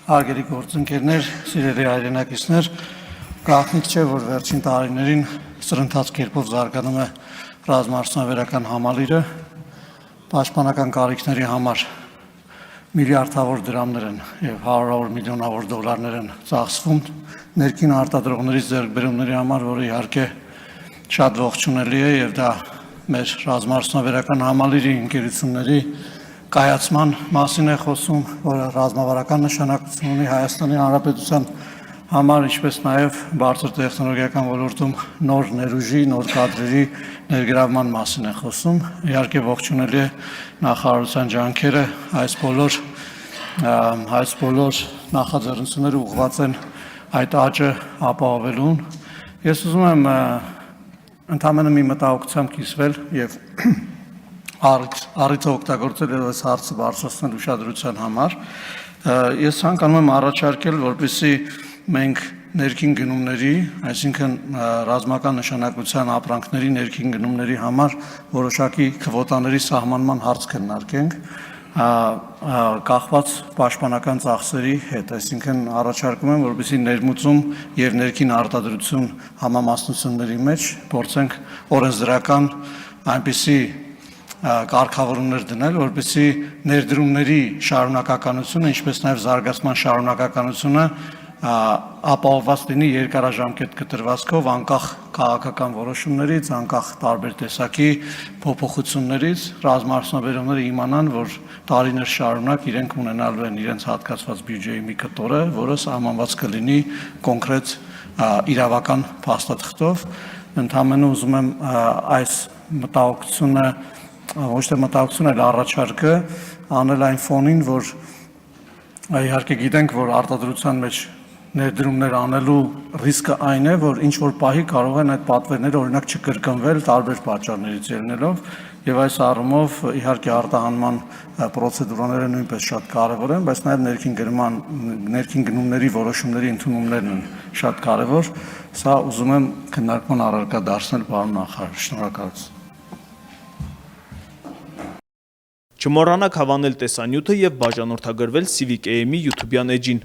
Հարգելի գործընկերներ, սիրելի հայրենակիցներ, գաղտնիք չէ, որ վերջին տարիներին սրընթաց կերպով զարգանում է ռազմաարդյունաբերական համալիրը, պաշտպանական կարիքների համար միլիարդավոր դրամներ են եւ հարյուրավոր միլիոնավոր դոլարներ են ծախսվում ներքին արտադրողների ձեռքբերումների համար, որը իհարկե շատ ողջունելի է եւ դա մեր ռազմաարդյունաբերական համալիրի ընկերությունների կայացման մասին է խոսում, որը ռազմավարական նշանակություն ունի Հայաստանի Հանրապետության համար, ինչպես նաև բարձր տեխնոլոգիական ոլորտում նոր ներուժի, նոր կադրերի ներգրավման մասին է խոսում։ Իհարկե ողջունելի է նախարարության ջանքերը, այս բոլոր նախաձեռնությունները ուղղված են այդ աճը ապահովելուն։ Ես ուզում եմ ընդհանրապես մի մտահոգությամբ կիսվել եւ առիթը օգտագործել այս հարցը բարձրացնել ուշադրության համար։ Ես ցանկանում եմ առաջարկել, որպեսզի մենք ներքին գնումների, այսինքն ռազմական նշանակության ապրանքների ներքին գնումների համար որոշակի քվոտաների սահմանման հարց քննարկենք, կախված պաշտպանական ծախսերի հետ, այսինքն առաջարկում եմ, որպեսզի ներմուծում եւ ներքին արտադրություն համամասնությունների մեջ փորձենք օրենսդրական այնպիսի կարգավորումներ դնել, որպեսզի ներդրումների շարունակականությունը, ինչպես նաև զարգացման շարունակականությունը ապահովված լինի երկարաժամկետ կտրվածքով, անկախ քաղաքական որոշումներից, անկախ տարբեր տեսակի փոփոխություններից, ռազմաարդյունաբերողները իմանան, որ տարիներ շարունակ իրենք ունենալու են իրենց հատկացված բյուջեի մի կտորը, որը սահմանված կլինի կոնկրետ իրավական փաստաթղթով։ Ընդհանրապես ուզում եմ այս մտահոգությունը ոչ թե մտահոգություն էլ առաջարկը անել այն ֆոնին, որ իհարկե գիտենք, որ արտադրության մեջ ներդրումներ անելու ռիսկը այն է, որ ինչ որ պահի կարող են այդ պատվերները օրինակ չկրկնվել տարբեր պատճառներից ելնելով եւ այս առումով իհարկե արտահանման պրոցեդուրաները նույնպես շատ կարեւոր են, բայց նաեւ ներքին գնումների որոշումների ընդունումներն են շատ կարեւոր։ Սա ուզում եմ քննարկման առարկա դարձնել, պարոն նախարար, շնորհակալություն։ Չմոռանաք հավանել տեսանյութը եւ բաժանորդագրվել Civic AM-ի YouTube-յան էջին։